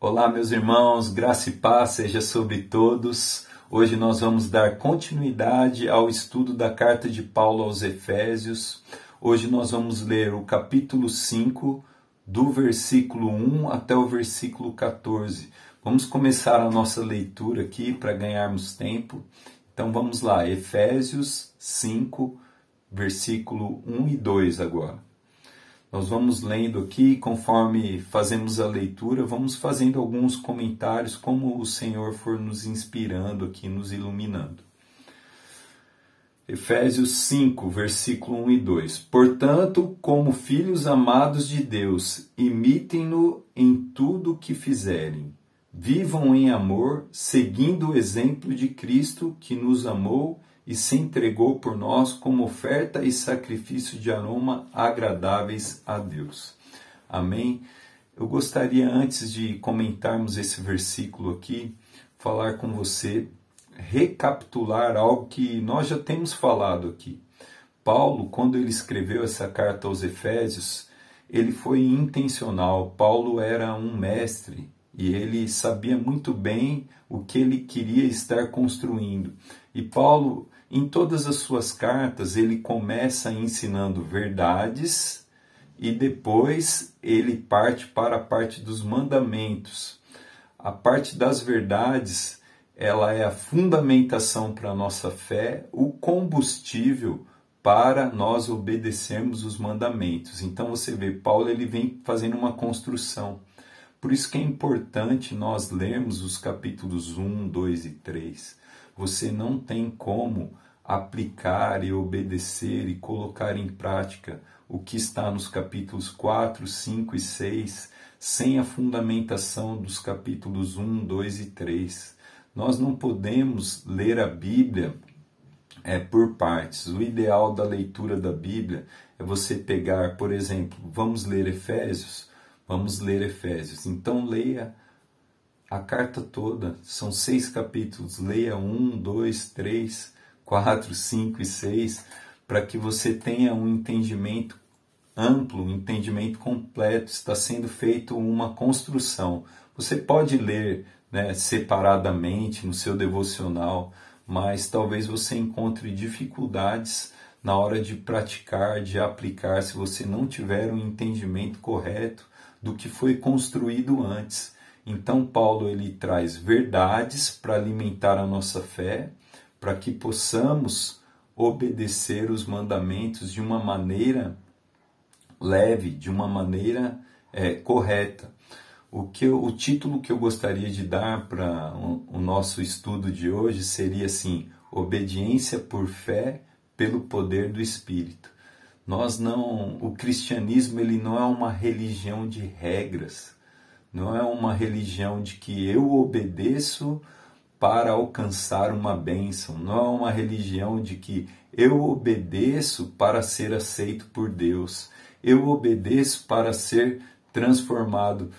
Olá, meus irmãos, graça e paz seja sobre todos. Hoje nós vamos dar continuidade ao estudo da carta de Paulo aos Efésios. Hoje nós vamos ler o capítulo 5, do versículo 1 até o versículo 14. Vamos começar a nossa leitura aqui para ganharmos tempo. Então vamos lá, Efésios 5, versículo 1 e 2 agora. Nós vamos lendo aqui, conforme fazemos a leitura, vamos fazendo alguns comentários, como o Senhor for nos inspirando aqui, nos iluminando. Efésios 5, versículo 1 e 2. Portanto, como filhos amados de Deus, imitem-no em tudo o que fizerem. Vivam em amor, seguindo o exemplo de Cristo, que nos amou e se entregou por nós como oferta e sacrifício de aroma agradáveis a Deus. Amém? Eu gostaria, antes de comentarmos esse versículo aqui, falar com você, recapitular algo que nós já temos falado aqui. Paulo, quando ele escreveu essa carta aos Efésios, ele foi intencional. Paulo era um mestre e ele sabia muito bem o que ele queria estar construindo. E Paulo, em todas as suas cartas, ele começa ensinando verdades e depois ele parte para a parte dos mandamentos. A parte das verdades, ela é a fundamentação para a nossa fé, o combustível para nós obedecermos os mandamentos. Então você vê, Paulo ele vem fazendo uma construção. Por isso que é importante nós lermos os capítulos 1, 2 e 3. Você não tem como aplicar e obedecer e colocar em prática o que está nos capítulos 4, 5 e 6 sem a fundamentação dos capítulos 1, 2 e 3. Nós não podemos ler a Bíblia por partes. O ideal da leitura da Bíblia é você pegar, por exemplo, vamos ler Efésios? Vamos ler Efésios. Então leia a carta toda, são 6 capítulos, leia 1, 2, 3, 4, 5 e 6, para que você tenha um entendimento amplo, um entendimento completo. Está sendo feito uma construção. Você pode ler, separadamente no seu devocional, mas talvez você encontre dificuldades na hora de praticar, de aplicar, se você não tiver um entendimento correto do que foi construído antes. Então Paulo ele traz verdades para alimentar a nossa fé, para que possamos obedecer os mandamentos de uma maneira leve, de uma maneira correta. O título que eu gostaria de dar para o nosso estudo de hoje seria assim: obediência por fé pelo poder do Espírito. O cristianismo ele não é uma religião de regras, não é uma religião de que eu obedeço para alcançar uma bênção, não é uma religião de que eu obedeço para ser aceito por Deus, eu obedeço para ser transformado.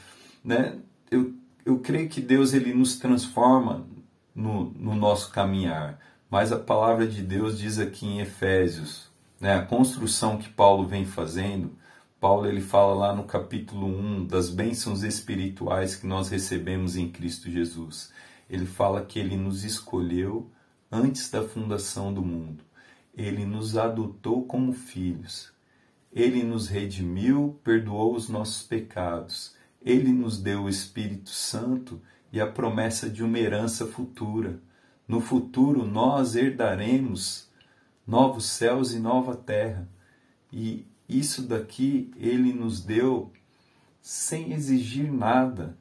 Eu creio que Deus ele nos transforma no nosso caminhar, mas a palavra de Deus diz aqui em Efésios, a construção que Paulo vem fazendo. Paulo ele fala lá no capítulo 1 das bênçãos espirituais que nós recebemos em Cristo Jesus. Ele fala que ele nos escolheu antes da fundação do mundo. Ele nos adotou como filhos. Ele nos redimiu, perdoou os nossos pecados. Ele nos deu o Espírito Santo e a promessa de uma herança futura. No futuro nós herdaremos novos céus e nova terra. E isso daqui ele nos deu sem exigir nada.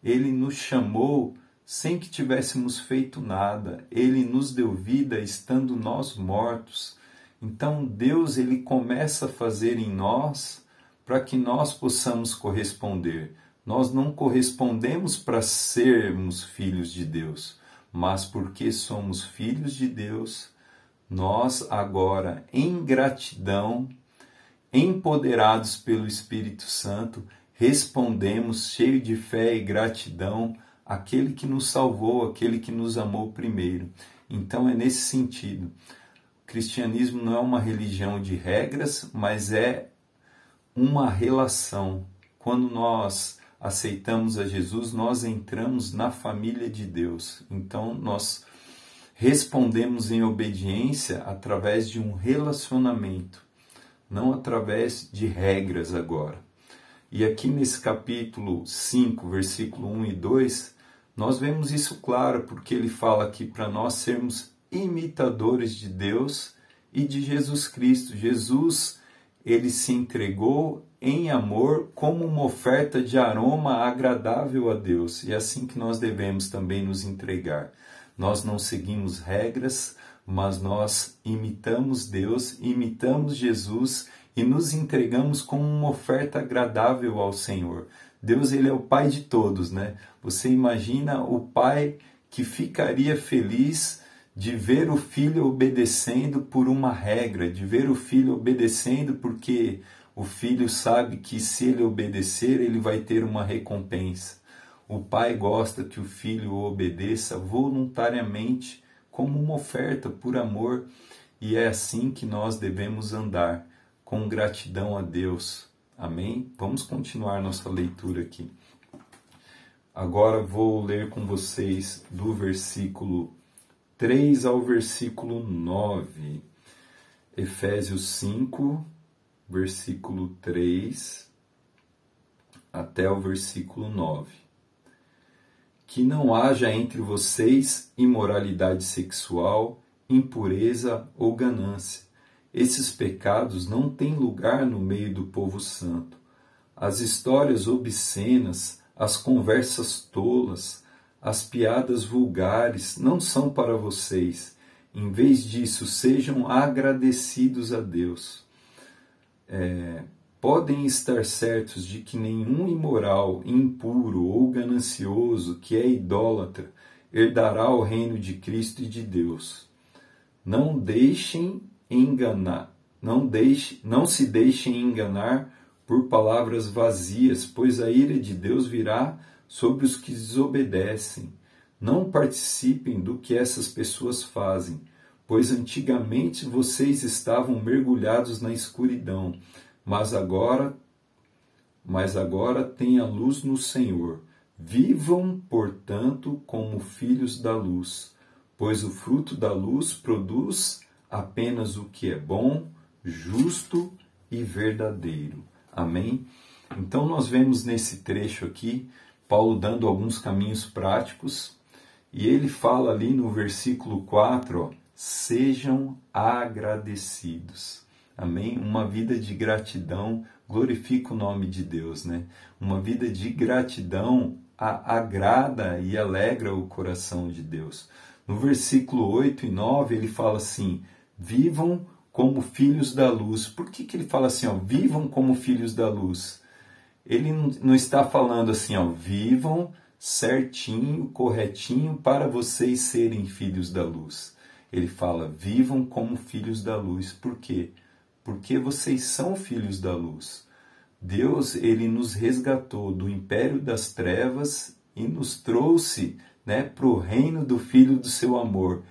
Ele nos chamou sem que tivéssemos feito nada. Ele nos deu vida estando nós mortos. Então Deus ele começa a fazer em nós para que nós possamos corresponder. Nós não correspondemos para sermos filhos de Deus, mas porque somos filhos de Deus, nós agora, em gratidão, empoderados pelo Espírito Santo, respondemos cheio de fé e gratidão àquele que nos salvou, àquele que nos amou primeiro. Então é nesse sentido. O cristianismo não é uma religião de regras, mas é uma relação. Quando nós aceitamos a Jesus, nós entramos na família de Deus. Então, nós respondemos em obediência através de um relacionamento, não através de regras agora. E aqui nesse capítulo 5, versículo 1 e 2, nós vemos isso claro, porque ele fala aqui para nós sermos imitadores de Deus e de Jesus Cristo. Jesus, ele se entregou em amor como uma oferta de aroma agradável a Deus. E é assim que nós devemos também nos entregar. Nós não seguimos regras, mas nós imitamos Deus, imitamos Jesus e nos entregamos como uma oferta agradável ao Senhor. Deus, ele é o Pai de todos, né? Você imagina o pai que ficaria feliz de ver o filho obedecendo por uma regra, de ver o filho obedecendo porque o filho sabe que se ele obedecer, ele vai ter uma recompensa. O pai gosta que o filho obedeça voluntariamente, como uma oferta por amor, e é assim que nós devemos andar, com gratidão a Deus. Amém? Vamos continuar nossa leitura aqui. Agora vou ler com vocês do versículo 3 ao versículo 9. Efésios 5, versículo 3 até o versículo 9. Que não haja entre vocês imoralidade sexual, impureza ou ganância. Esses pecados não têm lugar no meio do povo santo. As histórias obscenas, as conversas tolas, as piadas vulgares não são para vocês. Em vez disso, sejam agradecidos a Deus. Podem estar certos de que nenhum imoral, impuro ou ganancioso que é idólatra herdará o reino de Cristo e de Deus. Não se deixem enganar por palavras vazias, pois a ira de Deus virá sobre os que desobedecem. Não participem do que essas pessoas fazem, pois antigamente vocês estavam mergulhados na escuridão, mas agora têm a luz no Senhor. Vivam, portanto, como filhos da luz, pois o fruto da luz produz apenas o que é bom, justo e verdadeiro. Amém? Então nós vemos nesse trecho aqui, Paulo dando alguns caminhos práticos, e ele fala ali no versículo 4, sejam agradecidos. Amém? Uma vida de gratidão glorifica o nome de Deus, né? Uma vida de gratidão agrada e alegra o coração de Deus. No versículo 8 e 9 ele fala assim, vivam como filhos da luz. Por que ele fala assim, vivam como filhos da luz? Ele não está falando assim, vivam certinho, corretinho, para vocês serem filhos da luz. Ele fala, vivam como filhos da luz. Por quê? Porque vocês são filhos da luz. Deus, ele nos resgatou do império das trevas e nos trouxe, para o reino do Filho do seu amor.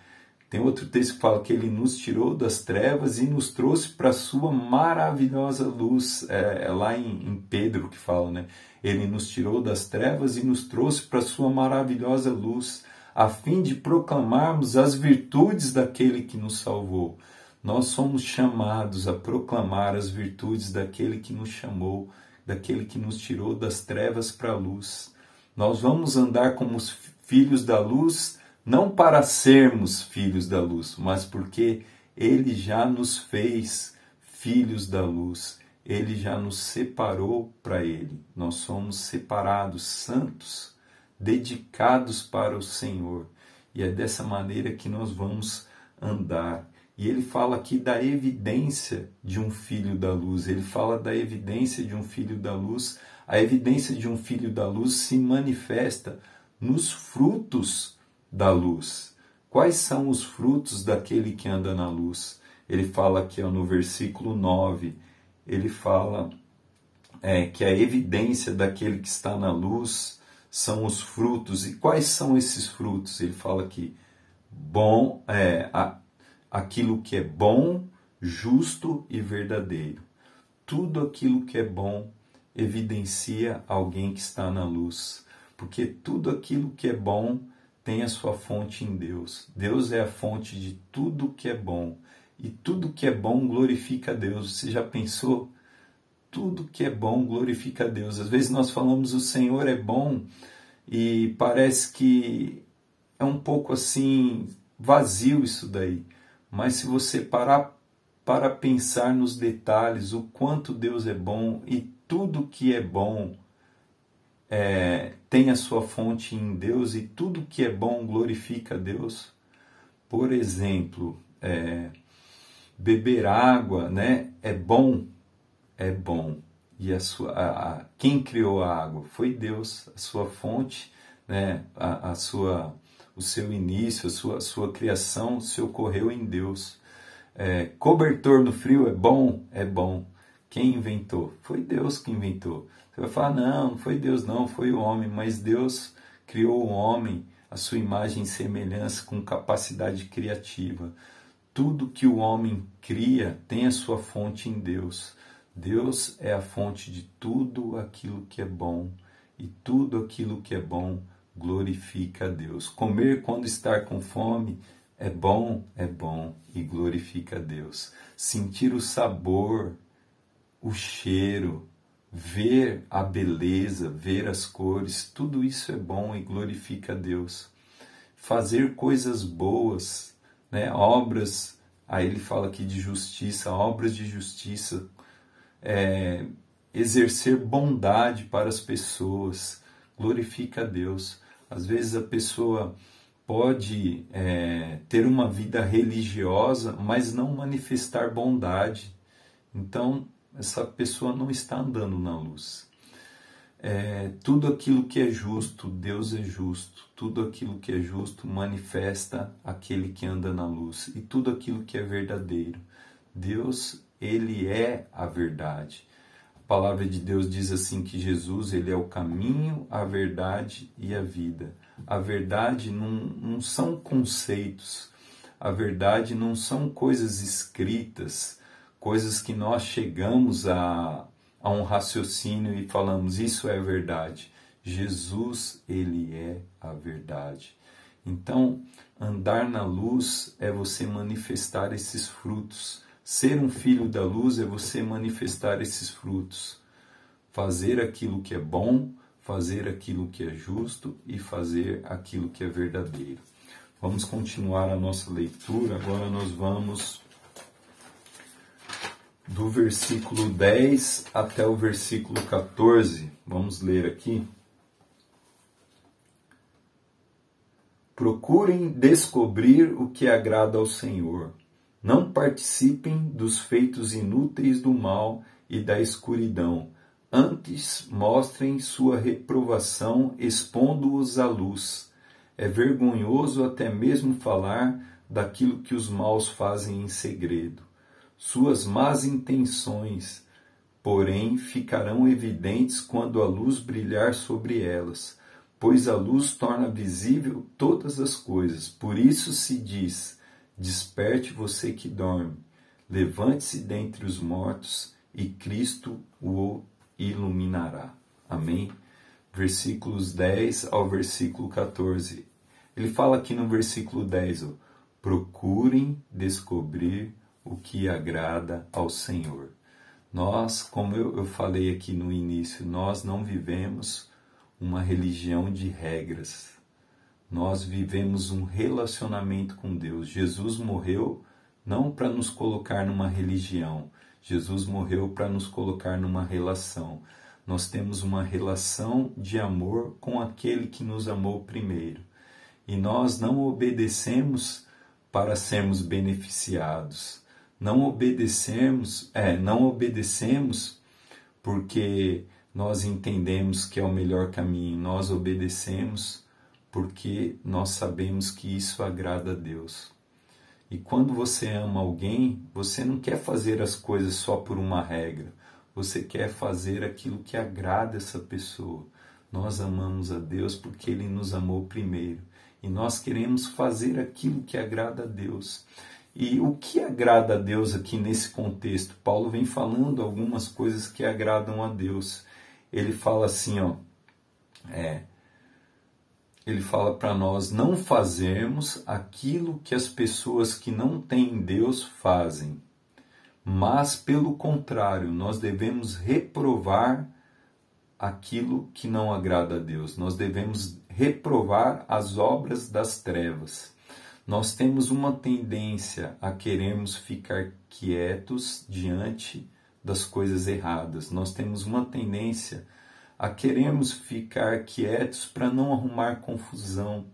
Tem outro texto que fala que ele nos tirou das trevas e nos trouxe para a sua maravilhosa luz. É lá em Pedro que fala, Ele nos tirou das trevas e nos trouxe para a sua maravilhosa luz, a fim de proclamarmos as virtudes daquele que nos salvou. Nós somos chamados a proclamar as virtudes daquele que nos chamou, daquele que nos tirou das trevas para a luz. Nós vamos andar como os filhos da luz, não para sermos filhos da luz, mas porque Ele já nos fez filhos da luz. Ele já nos separou para Ele. Nós somos separados, santos, dedicados para o Senhor. E é dessa maneira que nós vamos andar. E ele fala aqui da evidência de um filho da luz. Ele fala da evidência de um filho da luz. A evidência de um filho da luz se manifesta nos frutos da luz. Quais são os frutos daquele que anda na luz? Ele fala aqui no versículo 9, ele fala que a evidência daquele que está na luz são os frutos. E quais são esses frutos? Ele fala aqui, aquilo que é bom, justo e verdadeiro. Tudo aquilo que é bom, evidencia alguém que está na luz, porque tudo aquilo que é bom tem a sua fonte em Deus. Deus é a fonte de tudo que é bom, e tudo que é bom glorifica a Deus. Você já pensou? Tudo que é bom glorifica a Deus. Às vezes nós falamos o Senhor é bom e parece que é um pouco assim vazio isso daí. Mas se você parar para pensar nos detalhes, o quanto Deus é bom e tudo que é bom tem a sua fonte em Deus e tudo que é bom glorifica a Deus. Por exemplo, beber água, né, é bom. E quem criou a água? Foi Deus, a sua fonte, né, o seu início, a sua criação se ocorreu em Deus. Cobertor no frio é bom? É bom. Quem inventou? Foi Deus que inventou. Você vai falar, não foi Deus não, foi o homem. Mas Deus criou o homem, a sua imagem e semelhança, com capacidade criativa. Tudo que o homem cria tem a sua fonte em Deus. Deus é a fonte de tudo aquilo que é bom. E tudo aquilo que é bom glorifica a Deus. Comer quando estar com fome é bom e glorifica a Deus. Sentir o sabor, o cheiro, ver a beleza, ver as cores, tudo isso é bom e glorifica a Deus. Fazer coisas boas, né? Obras, aí ele fala aqui de justiça, obras de justiça, exercer bondade para as pessoas, glorifica a Deus. Às vezes a pessoa pode ter uma vida religiosa, mas não manifestar bondade. Então, essa pessoa não está andando na luz. Tudo aquilo que é justo, Deus é justo. Tudo aquilo que é justo manifesta aquele que anda na luz. E tudo aquilo que é verdadeiro. Deus, Ele é a verdade. A palavra de Deus diz assim que Jesus, Ele é o caminho, a verdade e a vida. A verdade não são conceitos. A verdade não são coisas escritas, coisas que nós chegamos a um raciocínio e falamos, isso é verdade. Jesus, Ele é a verdade. Então, andar na luz é você manifestar esses frutos. Ser um filho da luz é você manifestar esses frutos. Fazer aquilo que é bom, fazer aquilo que é justo e fazer aquilo que é verdadeiro. Vamos continuar a nossa leitura. Agora nós vamos do versículo 10 até o versículo 14. Vamos ler aqui. Procurem descobrir o que agrada ao Senhor. Não participem dos feitos inúteis do mal e da escuridão. Antes mostrem sua reprovação, expondo-os à luz. É vergonhoso até mesmo falar daquilo que os maus fazem em segredo. Suas más intenções, porém, ficarão evidentes quando a luz brilhar sobre elas, pois a luz torna visível todas as coisas. Por isso se diz, desperte você que dorme, levante-se dentre os mortos e Cristo o iluminará. Amém? Versículos 10 ao versículo 14. Ele fala aqui no versículo 10, procurem descobrir o que agrada ao Senhor. Nós, como eu falei aqui no início, nós não vivemos uma religião de regras. Nós vivemos um relacionamento com Deus. Jesus morreu não para nos colocar numa religião. Jesus morreu para nos colocar numa relação. Nós temos uma relação de amor com aquele que nos amou primeiro. E nós não obedecemos para sermos beneficiados. Não obedecemos porque nós entendemos que é o melhor caminho. Nós obedecemos porque nós sabemos que isso agrada a Deus. E quando você ama alguém, você não quer fazer as coisas só por uma regra. Você quer fazer aquilo que agrada essa pessoa. Nós amamos a Deus porque Ele nos amou primeiro. E nós queremos fazer aquilo que agrada a Deus. E o que agrada a Deus aqui nesse contexto? Paulo vem falando algumas coisas que agradam a Deus. ele fala assim, ó, ele fala para nós não fazermos aquilo que as pessoas que não têm Deus fazem, mas, pelo contrário, nós devemos reprovar aquilo que não agrada a Deus. Nós devemos reprovar as obras das trevas. Nós temos uma tendência a querermos ficar quietos diante das coisas erradas. Nós temos uma tendência a querermos ficar quietos para não arrumar confusão,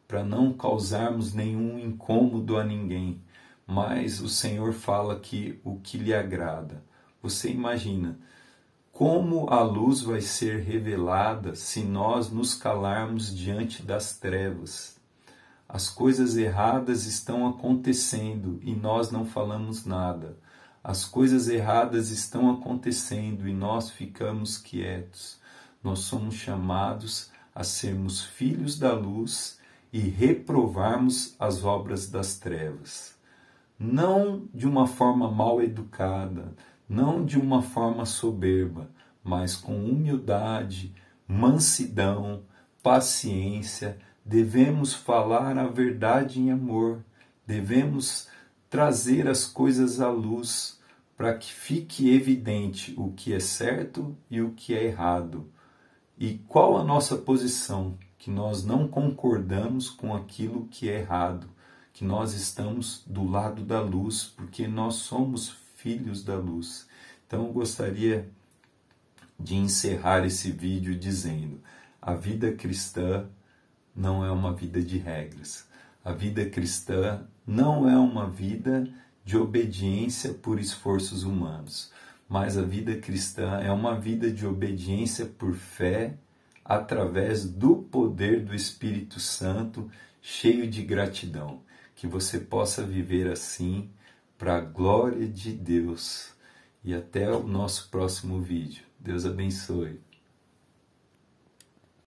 para não causarmos nenhum incômodo a ninguém. Mas o Senhor fala que o que lhe agrada. Você imagina como a luz vai ser revelada se nós nos calarmos diante das trevas? As coisas erradas estão acontecendo e nós não falamos nada. As coisas erradas estão acontecendo e nós ficamos quietos. Nós somos chamados a sermos filhos da luz e reprovarmos as obras das trevas. Não de uma forma mal educada, não de uma forma soberba, mas com humildade, mansidão, paciência. Devemos falar a verdade em amor, devemos trazer as coisas à luz para que fique evidente o que é certo e o que é errado. E qual a nossa posição? Que nós não concordamos com aquilo que é errado, que nós estamos do lado da luz, porque nós somos filhos da luz. Então eu gostaria de encerrar esse vídeo dizendo: a vida cristã não é uma vida de regras. A vida cristã não é uma vida de obediência por esforços humanos, mas a vida cristã é uma vida de obediência por fé, através do poder do Espírito Santo, cheio de gratidão. Que você possa viver assim, para a glória de Deus. E até o nosso próximo vídeo. Deus abençoe.